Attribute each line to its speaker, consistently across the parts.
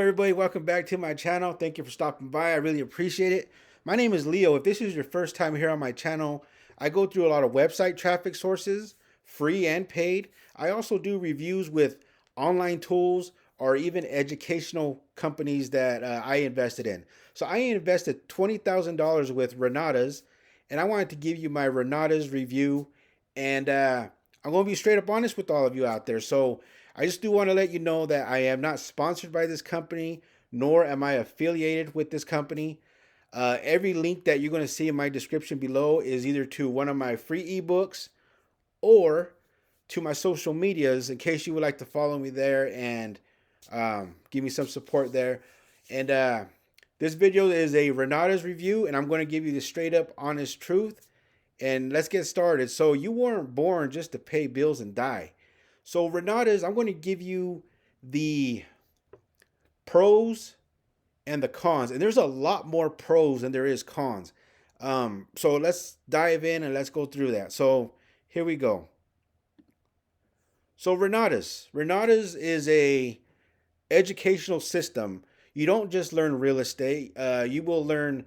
Speaker 1: Everybody, welcome back to my channel. Thank you for stopping by. I really appreciate it. My name is Leo. If this is your first time here on my channel, I go through a lot of website traffic sources, free and paid. I also do reviews with online tools or even educational companies that I invested in. So I invested $20,000 with Renatus, and I wanted to give you my Renatus review. And I'm going to be straight up honest with all of you out there. So I just do want to let you know that I am not sponsored by this company, nor am I affiliated with this company. Every link that you're going to see in my description below is either to one of my free ebooks or to my social medias in case you would like to follow me there and give me some support there. And this video is a Renatus review, and I'm going to give you the straight up honest truth. And let's get started. So you weren't born just to pay bills and die. So Renatus, I'm going to give you the pros and the cons. And there's a lot more pros than there is cons. So let's dive in and let's go through that. So here we go. So Renatus is a educational system. You don't just learn real estate. You will learn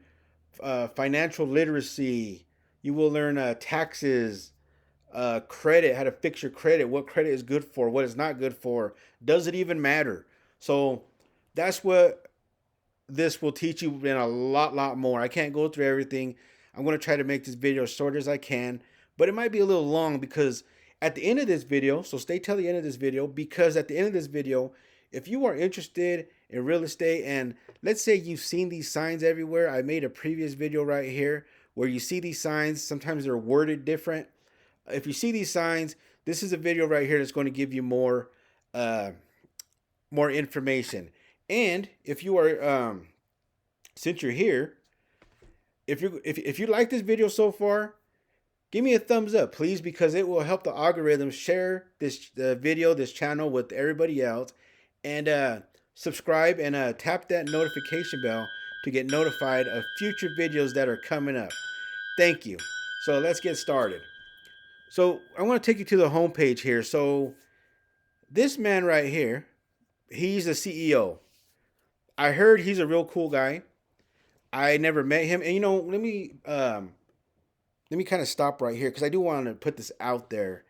Speaker 1: financial literacy. You will learn taxes, credit, how to fix your credit, what credit is good for, what is not good for. Does it even matter? So that's what this will teach you and a lot more. I can't go through everything. I'm going to try to make this video as short as I can, but it might be a little long because at the end of this video, so stay till the end of this video, because at the end of this video, if you are interested in real estate and let's say you've seen these signs everywhere, I made a previous video right here where you see these signs, sometimes they're worded different. If you see these signs, this is a video right here that's going to give you more information. And if you are since you're here, if you like this video so far, give me a thumbs up, please, because it will help the algorithm share this video, this channel with everybody else, and subscribe and tap that notification bell to get notified of future videos that are coming up. Thank you. So let's get started. So I want to take you to the homepage here. So this man right here, he's the CEO. I heard he's a real cool guy. I never met him, and let me kind of stop right here because I do want to put this out there.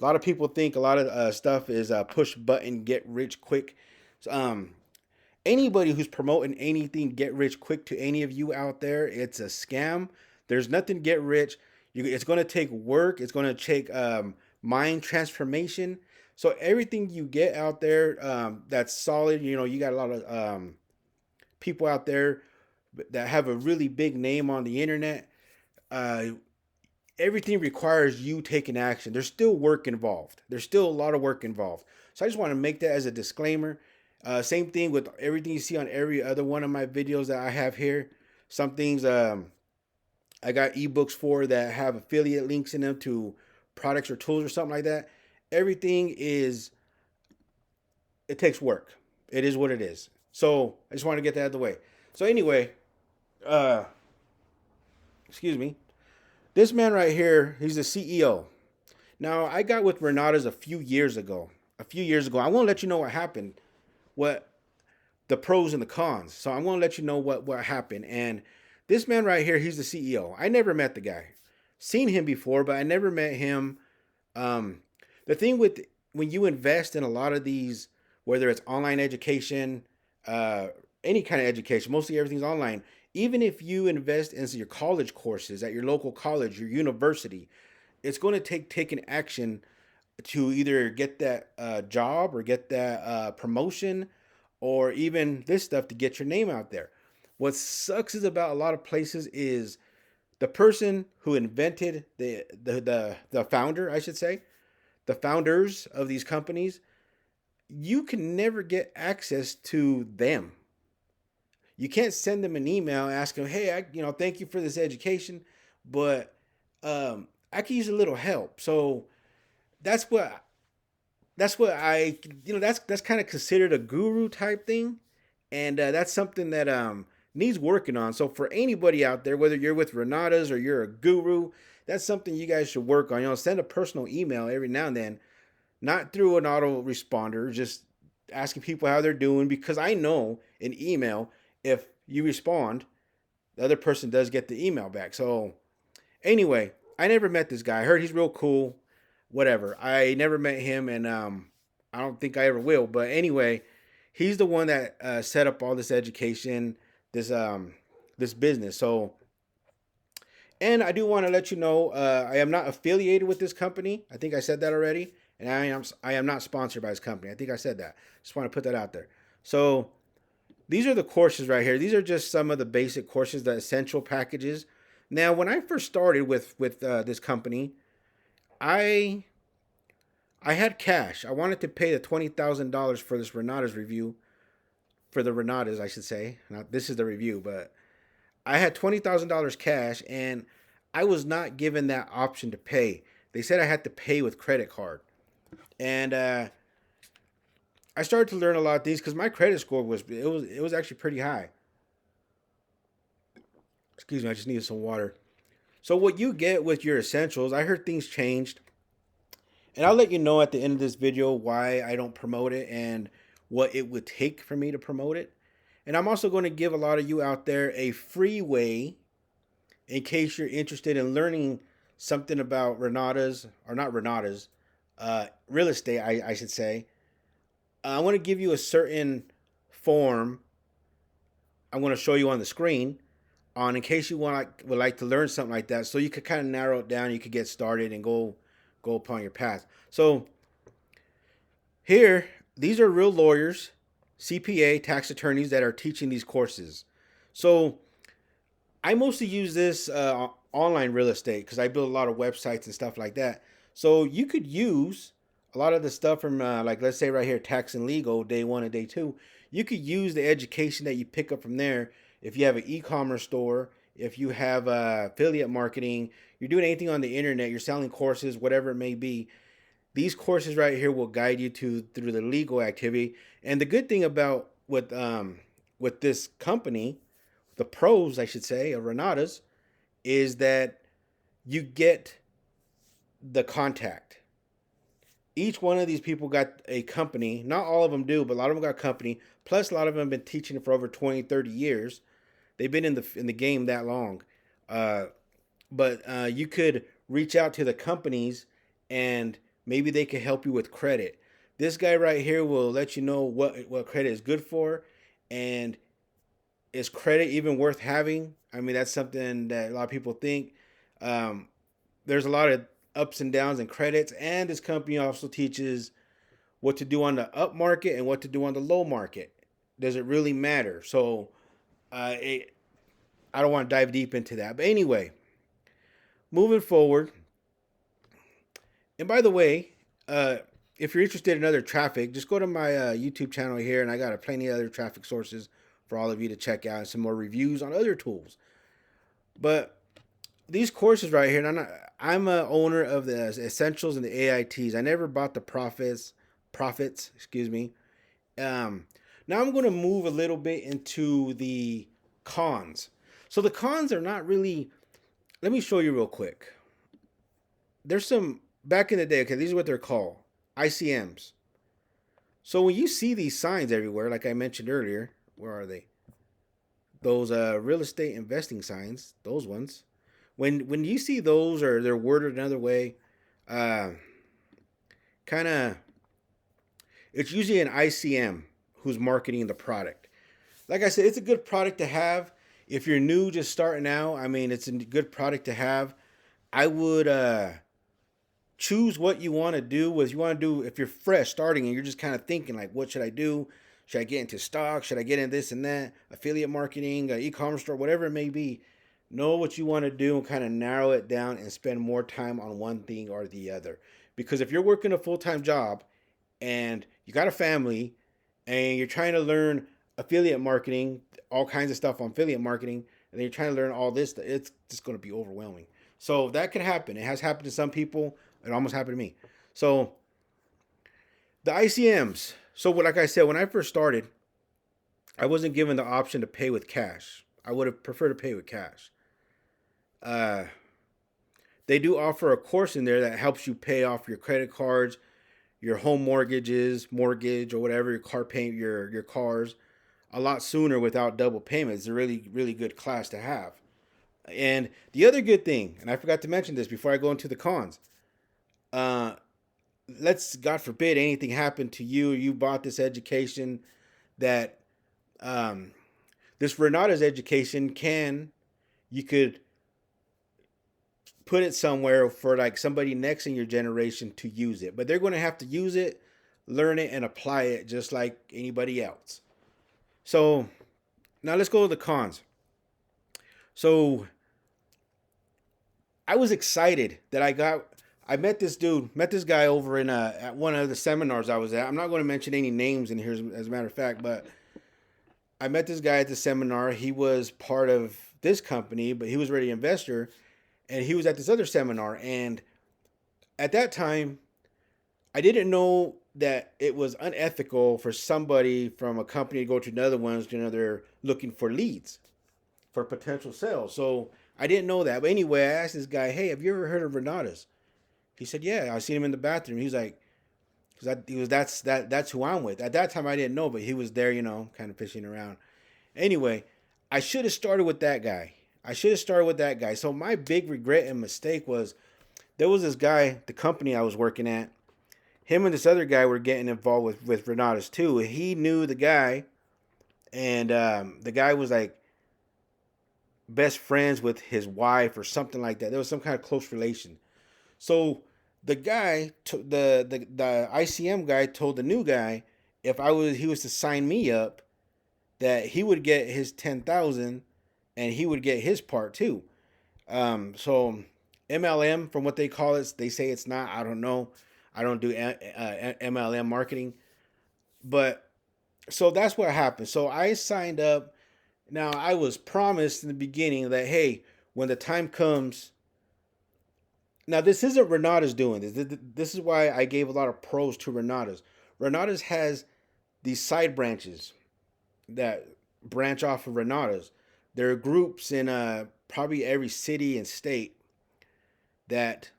Speaker 1: A lot of people think a lot of stuff is push button, get rich quick. So, anybody who's promoting anything get rich quick to any of you out there, it's a scam. There's nothing get rich. It's going to take work. It's going to take mind transformation. So everything you get out there that's solid, you got a lot of people out there that have a really big name on the internet. Everything requires you taking action. There's still work involved. There's still a lot of work involved. So I just want to make that as a disclaimer. Same thing with everything you see on every other one of my videos that I have here. Some things I got ebooks for that have affiliate links in them to products or tools or something like that. Everything it takes work. It is what it is. So I just want to get that out of the way. So anyway, excuse me. This man right here, he's the CEO. Now, I got with Renatus a few years ago. I want to let you know what happened, what the pros and the cons. So I'm going to let you know what happened. And this man right here, he's the CEO. I never met the guy. Seen him before, but I never met him. The thing with when you invest in a lot of these, whether it's online education, any kind of education, mostly everything's online. Even if you invest in your college courses at your local college, your university, it's going to take taking action to either get that job or get that promotion or even this stuff to get your name out there. What sucks is about a lot of places is the person who invented the founder, I should say, the founders of these companies, you can never get access to them. You can't send them an email asking them, hey, thank you for this education, but I could use a little help. So that's what that's kind of considered a guru type thing, and that's something that needs working on. So for anybody out there, whether you're with Renatus or you're a guru, that's something you guys should work on. Send a personal email every now and then, not through an autoresponder. Just asking people how they're doing, because I know in email, if you respond, the other person does get the email back. So anyway, I never met this guy. I heard he's real cool. Whatever. I never met him, and I don't think I ever will. But anyway, he's the one that set up all this education, this business. So, and I do want to let you know, I am not affiliated with this company. I think I said that already, and I am not sponsored by this company. I think I said that. Just want to put that out there. So these are the courses right here. These are just some of the basic courses, the essential packages. Now, when I first started with this company, I I had cash. I wanted to pay the $20,000 for this Renatus review, for the Renatas, I should say. Now, this is the review, but I had $20,000 cash, and I was not given that option to pay. They said I had to pay with credit card, and I started to learn a lot of these because my credit score was actually pretty high. Excuse me, I just needed some water. So what you get with your essentials, I heard things changed, and I'll let you know at the end of this video why I don't promote it and what it would take for me to promote it. And I'm also going to give a lot of you out there a free way in case you're interested in learning something about Renatas, or not Renatas, real estate, I should say. I want to give you a certain form I'm going to show you on the screen on in case you would like to learn something like that, so you could kind of narrow it down. You could get started and go upon your path. So here, these are real lawyers, CPA, tax attorneys that are teaching these courses. So I mostly use this online real estate because I build a lot of websites and stuff like that. So you could use a lot of the stuff from like, let's say right here, tax and legal, day one and day two. You could use the education that you pick up from there. If you have an e-commerce store, if you have affiliate marketing, you're doing anything on the internet, you're selling courses, whatever it may be, these courses right here will guide you through the legal activity. And the good thing about with this company, the pros, I should say, of Renatas, is that you get the contact. Each one of these people got a company. Not all of them do, but a lot of them got a company. Plus, a lot of them have been teaching it for over 20, 30 years. They've been in the game that long. But you could reach out to the companies, and maybe they could help you with credit. This guy right here will let you know what credit is good for, and is credit even worth having? I mean, that's something that a lot of people think. There's a lot of ups and downs in credits, and this company also teaches what to do on the up market and what to do on the low market. Does it really matter? So I don't want to dive deep into that. But anyway, moving forward. And by the way, if you're interested in other traffic, just go to my YouTube channel here, and I got plenty of other traffic sources for all of you to check out, and some more reviews on other tools. But these courses right here, and I'm a owner of the essentials and the AITs. I never bought the profits, excuse me. Now I'm going to move a little bit into the cons. So the cons are not really, let me show you real quick. There's some, back in the day, okay, these are what they're called, ICMs. So when you see these signs everywhere, like I mentioned earlier, where are they? Those real estate investing signs, those ones. When you see those, or they're worded another way, kind of, it's usually an ICM who's marketing the product. Like I said, it's a good product to have. If you're new, just starting out, I mean, it's a good product to have. I would choose what you want to do. What you want to do, if you're fresh starting and you're just kind of thinking like, what should I do? Should I get into stock? Should I get in this and that? Affiliate marketing, e-commerce store, whatever it may be. Know what you want to do and kind of narrow it down and spend more time on one thing or the other. Because if you're working a full-time job and you got a family and you're trying to learn affiliate marketing, all kinds of stuff on affiliate marketing, and then you're trying to learn all this, it's just going to be overwhelming. So that could happen. It has happened to some people. It almost happened to me. So the ICMs. So like I said, when I first started, I wasn't given the option to pay with cash. I would have preferred to pay with cash. They do offer a course in there that helps you pay off your credit cards, your home mortgage or whatever, your car payment, your cars, a lot sooner without double payments. It's a really good class to have. And the other good thing, and I forgot to mention this before I go into the cons, uh, let's God forbid anything happened to you. You bought this education that um, this Renatus education you could put it somewhere for like somebody next in your generation to use it, but they're going to have to use it, learn it, and apply it just like anybody else. So now let's go to the cons. So I was excited that I met this guy over in at one of the seminars I was at. I'm not going to mention any names in here as a matter of fact, but I met this guy at the seminar. He was part of this company, but he was already an investor, and he was at this other seminar. And at that time, I didn't know that it was unethical for somebody from a company to go to another one's to another looking for leads for potential sales. So I didn't know that. But anyway, I asked this guy, "Hey, have you ever heard of Renatus?" He said, "Yeah, I seen him in the bathroom." He was like, "Cause that's who I'm with." At that time, I didn't know, but he was there, kind of fishing around. Anyway, I should have started with that guy. So my big regret and mistake was there was this guy, the company I was working at. Him and this other guy were getting involved with Renatus too. He knew the guy, and the guy was like best friends with his wife or something like that. There was some kind of close relation. So the guy, the ICM guy, told the new guy if he was to sign me up, that he would get his 10,000, and he would get his part too. So MLM, from what they call it, they say it's not. I don't know. I don't do MLM marketing, but so that's what happened. So I signed up. Now I was promised in the beginning that, hey, when the time comes. Now this isn't Renatus doing this. This is why I gave a lot of pros to Renatus. Renatus has these side branches that branch off of Renatus. There are groups in probably every city and state that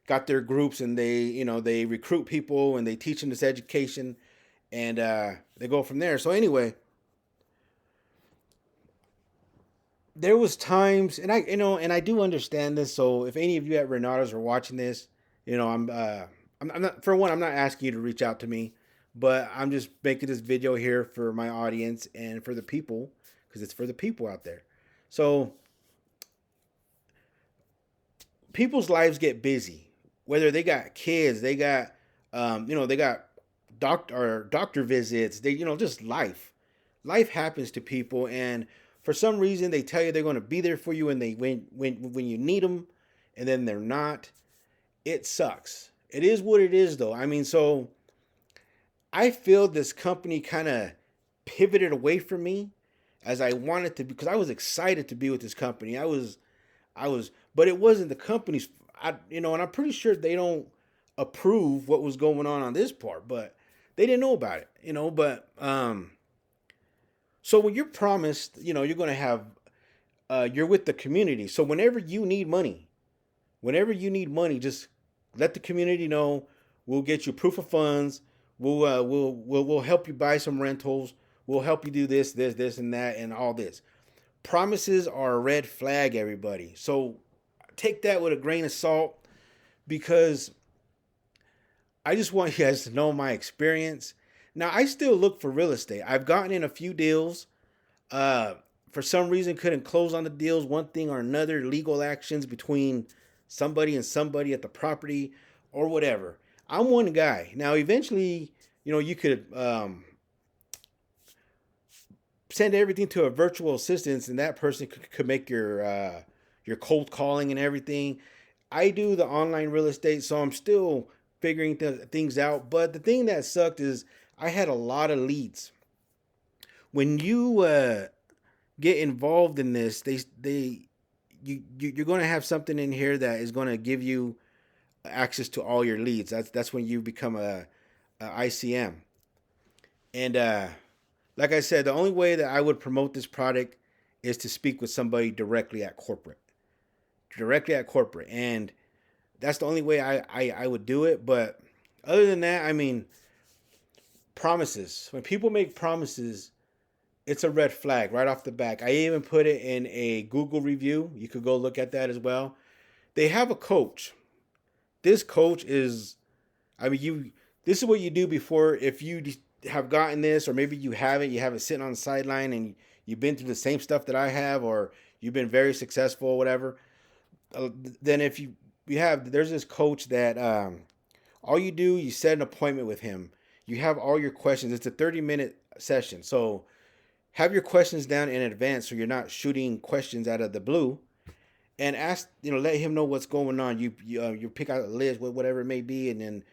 Speaker 1: got their groups, and they recruit people and they teach them this education, and they go from there. So anyway, there was times, and I do understand this. So if any of you at Renatus are watching this, I'm not, for one, I'm not asking you to reach out to me, but I'm just making this video here for my audience and for the people, because it's for the people out there. So people's lives get busy, whether they got kids, they got, they got doctor visits, just life. Life happens to people, and for some reason they tell you they're going to be there for you, and when you need them, and then they're not. It sucks. It is what it is, though. I mean, so I feel this company kind of pivoted away from me as I wanted to, because I was excited to be with this company. But it wasn't the company's. And I'm pretty sure they don't approve what was going on this part, but they didn't know about it, But so when you're promised, you're going to have, you're with the community. So whenever you need money, just let the community know. We'll get you proof of funds. We'll help you buy some rentals. We'll help you do this, and that, and all this. Promises are a red flag, everybody. So take that with a grain of salt, because I just want you guys to know my experience. Now, I still look for real estate. I've gotten in a few deals. For some reason, couldn't close on the deals, one thing or another, legal actions between somebody and somebody at the property or whatever. I'm one guy. Now, eventually, you could send everything to a virtual assistant, and that person could make your cold calling and everything. I do the online real estate, so I'm still figuring things out. But the thing that sucked is I had a lot of leads. When you get involved in this, you're going to have something in here that is going to give you access to all your leads. That's when you become a ICM. And like I said, the only way that I would promote this product is to speak with somebody directly at corporate. And That's the only way I would do it. But other than that, I mean, promises. When people make promises, it's a red flag right off the back. I even put it in a Google review. You could go look at that as well. They have a coach. This coach is, I mean, this is what you do before, if you have gotten this, or maybe you haven't, sitting on the sideline and you've been through the same stuff that I have, or you've been very successful or whatever. Then if you have, there's this coach that all you do, you set an appointment with him. You have all your questions. It's a 30-minute session. So have your questions down in advance so you're not shooting questions out of the blue, and ask, let him know what's going on. You pick out a list, whatever it may be, and then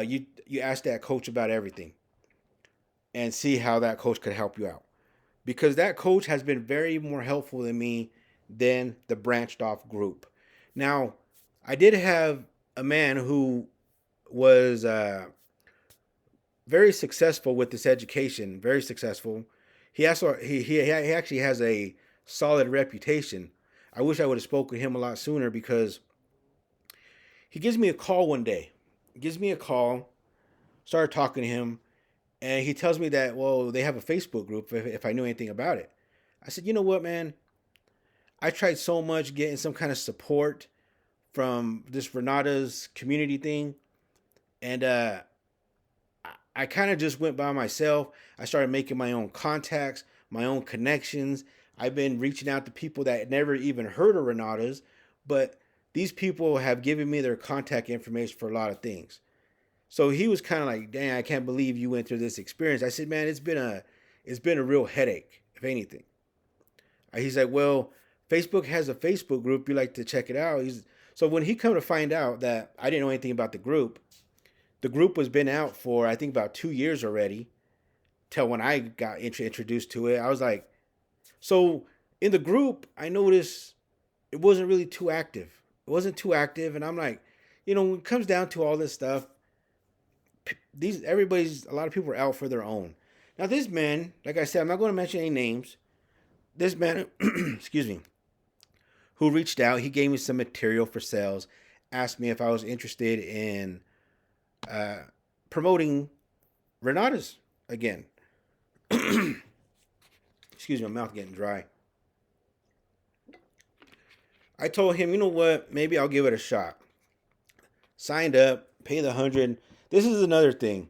Speaker 1: you ask that coach about everything and see how that coach could help you out. Because that coach has been very more helpful than me than the branched off group. Now, I did have a man who was very successful with this education, very successful. He actually has a solid reputation. I wish I would have spoken to him a lot sooner, because he gives me a call one day. He gives me a call, started talking to him, and he tells me that, well, they have a Facebook group if I knew anything about it. I said, you know what, man? I tried so much getting some kind of support from this Renatus community thing, and I kind of just went by myself. I started making my own contacts, my own connections. I've been reaching out to people that never even heard of Renatus, but these people have given me their contact information for a lot of things. So he was kind of like, dang, I can't believe you went through this experience. I said, man, it's been a real headache, if anything. He's like, well, Facebook has a Facebook group. You like to check it out. So when he come to find out that I didn't know anything about the group was been out for, I think, about 2 years already, till when I got introduced to it. I was like, so in the group, I noticed it wasn't really too active. It wasn't too active. And I'm like, when it comes down to all this stuff, a lot of people are out for their own. Now, this man, like I said, I'm not going to mention any names. This man, excuse me, who reached out, he gave me some material for sales, asked me if I was interested in promoting Renatus again. Excuse me, my mouth getting dry. I told him, you know what, maybe I'll give it a shot. Signed up, paid the $100. This is another thing.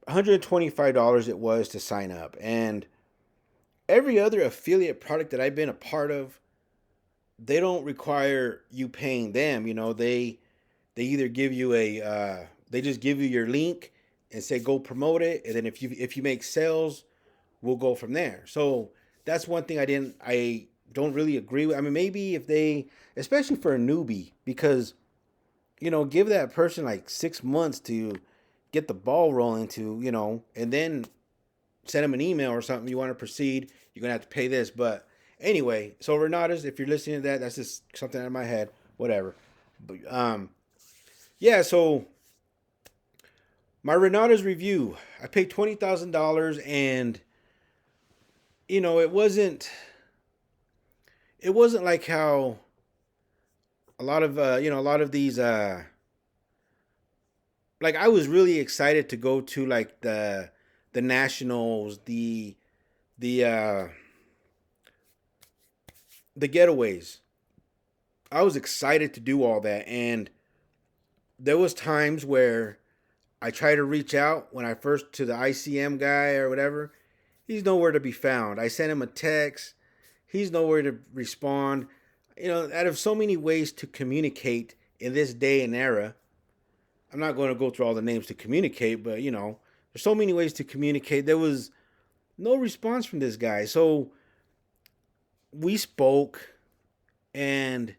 Speaker 1: $125 it was to sign up. And every other affiliate product that I've been a part of, they don't require you paying them. They either give you they just give you your link and say go promote it, and then if you make sales, we'll go from there. So that's one thing I don't really agree with. I mean, maybe if they, especially for a newbie, because give that person like 6 months to get the ball rolling and then send them an email or something. You want to proceed, you're gonna have to pay this. But anyway, so Renatus, if you're listening to that, that's just something out of my head, whatever. But yeah, so my Renatus review, I paid $20,000, and it wasn't like how a lot of these like, I was really excited to go to like the nationals, the getaways. I was excited to do all that, and there was times where I tried to reach out when I first to the ICM guy or whatever. He's nowhere to be found. I sent him a text. He's nowhere to respond. Out of so many ways to communicate in this day and era, I'm not going to go through all the names to communicate, but there's so many ways to communicate. There was no response from this guy. So we spoke, and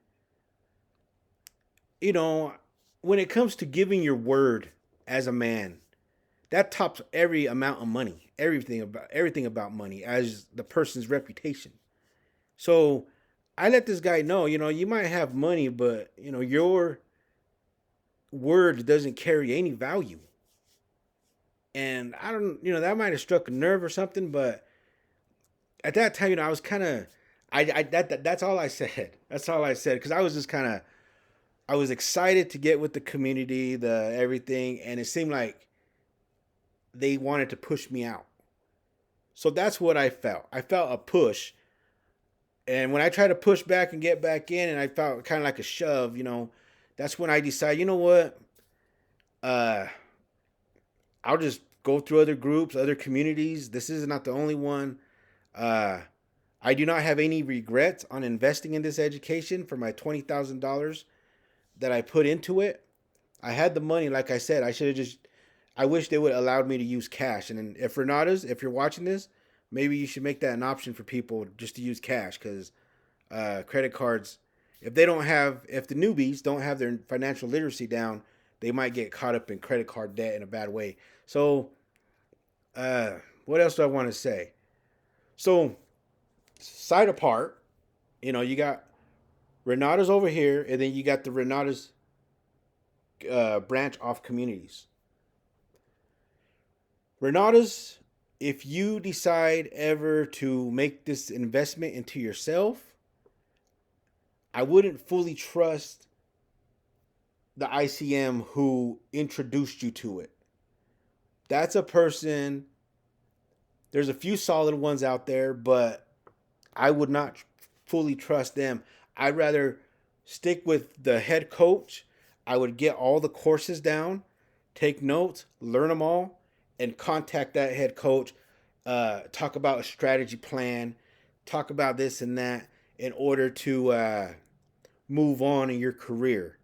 Speaker 1: when it comes to giving your word as a man, that tops every amount of money, everything about money, as the person's reputation. So I let this guy know, you might have money, but your word doesn't carry any value. And I don't, that might have struck a nerve or something, but at that time, I was kind of, that's all I said. That's all I said, because I was just kind of I was excited to get with the community, the everything, and it seemed like they wanted to push me out. So that's what I felt. I felt a push. And when I tried to push back and get back in, and I felt kind of like a shove, that's when I decided, you know what? Uh, I'll just go through other groups, other communities. This is not the only one. Uh, I do not have any regrets on investing in this education for my $20,000 that I put into it. I had the money, like I said. I wish they would have allowed me to use cash. And if Renatas, if you're watching this, maybe you should make that an option for people just to use cash, because credit cards, if the newbies don't have their financial literacy down, they might get caught up in credit card debt in a bad way. So, what else do I want to say? So, side apart, you got Renatas over here, and then you got the Renatas branch off communities. Renatas, if you decide ever to make this investment into yourself, I wouldn't fully trust the ICM who introduced you to it. That's a person, there's a few solid ones out there, but I would not fully trust them. I'd rather stick with the head coach. I would get all the courses down, take notes, learn them all, and contact that head coach. Talk about a strategy plan, talk about this and that in order to move on in your career.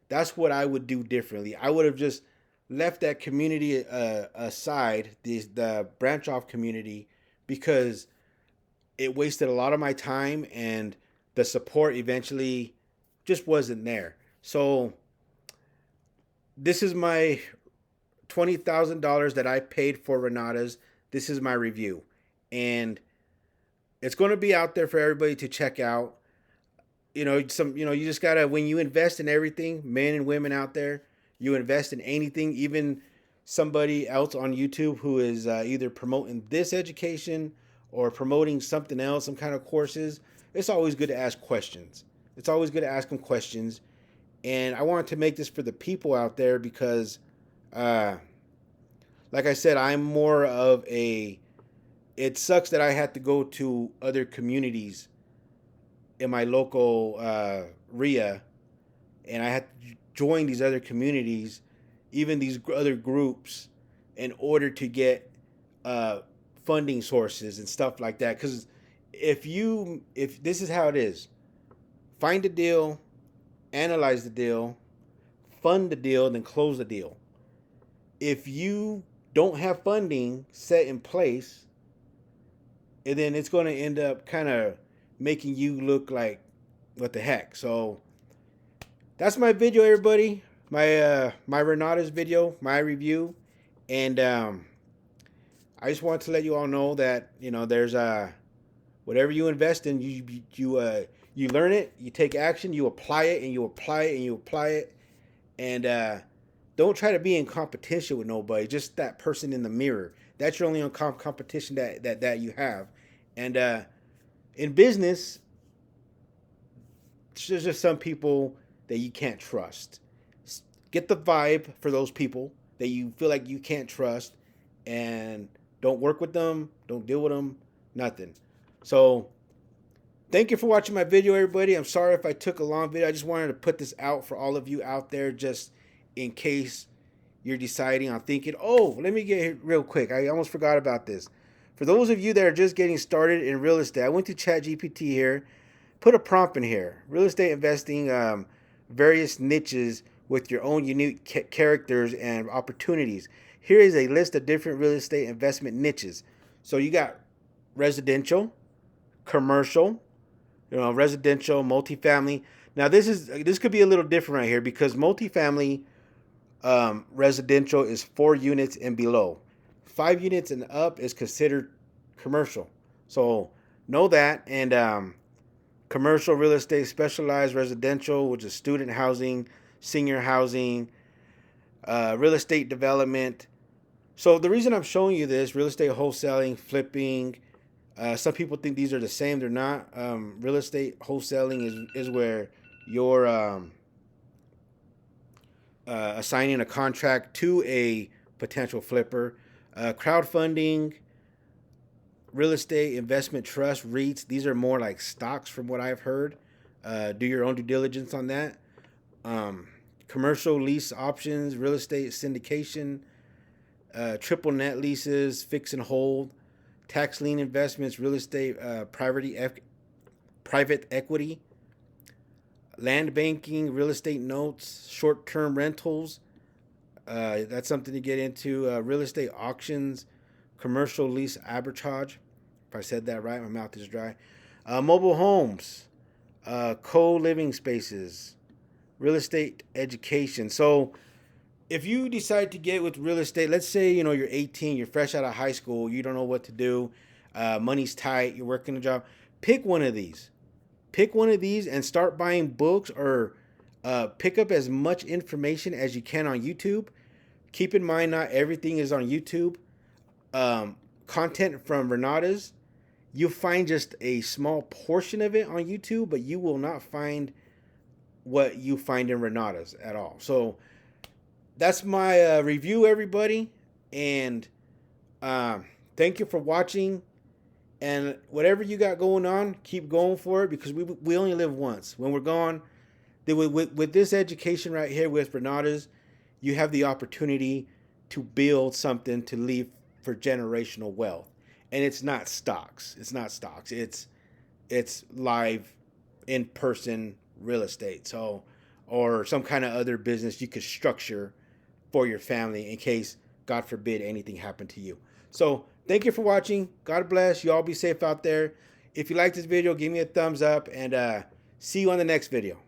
Speaker 1: That's what I would do differently. I would have just left that community aside, the branch off community, because it wasted a lot of my time and the support eventually just wasn't there. So this is my $20,000 that I paid for Renatas. This is my review, and it's going to be out there for everybody to check out. You just gotta, when you invest in everything, men and women out there, you invest in anything, even somebody else on YouTube who is either promoting this education or promoting something else, some kind of courses. It's always good to ask questions. It's always good to ask them questions. And I wanted to make this for the people out there because, like I said, I'm more of it sucks that I had to go to other communities in my local RIA, and I had to join these other communities, even these other groups, in order to get funding sources and stuff like that. Because if this is how it is, find a deal, analyze the deal, fund the deal, then close the deal. If you don't have funding set in place, and then it's going to end up kind of making you look like what the heck. So that's my video, everybody. My Renatas video, my review, and I just want to let you all know that there's whatever you invest in, you learn it, you take action, you apply it, and you apply it, and you apply it, and don't try to be in competition with nobody. Just that person in the mirror. That's your only competition that you have, and in business, there's just some people that you can't trust. Get the vibe for those people that you feel like you can't trust, and don't work with them, don't deal with them, nothing. So thank you for watching my video, everybody. I'm sorry if I took a long video. I just wanted to put this out for all of you out there, just in case you're deciding on thinking, oh, let me get here real quick. I almost forgot about this. For those of you that are just getting started in real estate, I went to ChatGPT here, put a prompt in here: real estate investing, various niches with your own unique characters and opportunities. Here is a list of different real estate investment niches. So you got residential, commercial, residential, multifamily. Now this could be a little different right here, because multifamily residential is 4 units and below. 5 units and up is considered commercial. So know that. And commercial real estate, specialized residential, which is student housing, senior housing, real estate development. So the reason I'm showing you this, real estate wholesaling, flipping, some people think these are the same. They're not. Real estate wholesaling is where your assigning a contract to a potential flipper, crowdfunding, real estate investment trust, REITs. These are more like stocks from what I've heard. Do your own due diligence on that. Commercial lease options, real estate syndication, triple net leases, fix and hold, tax lien investments, real estate, private equity, land banking, real estate notes, short term rentals. That's something to get into. Real estate auctions, commercial lease arbitrage. If I said that right, my mouth is dry. Mobile homes, co living spaces, real estate education. So, if you decide to get with real estate, let's say you're 18, you're fresh out of high school, you don't know what to do, money's tight, you're working a job. Pick one of these. Pick one of these and start buying books or pick up as much information as you can on YouTube. Keep in mind, not everything is on YouTube. Content from Renatus, you'll find just a small portion of it on YouTube, but you will not find what you find in Renatus at all. So that's my review, everybody. And thank you for watching. And whatever you got going on, keep going for it, because we only live once. When we're gone, with this education right here with Renatus, you have the opportunity to build something to leave for generational wealth. And it's not stocks. It's not stocks. It's live, in-person real estate. So, or some kind of other business you could structure for your family in case, God forbid, anything happened to you. So thank you for watching. God bless. You all be safe out there. If you like this video, give me a thumbs up, and see you on the next video.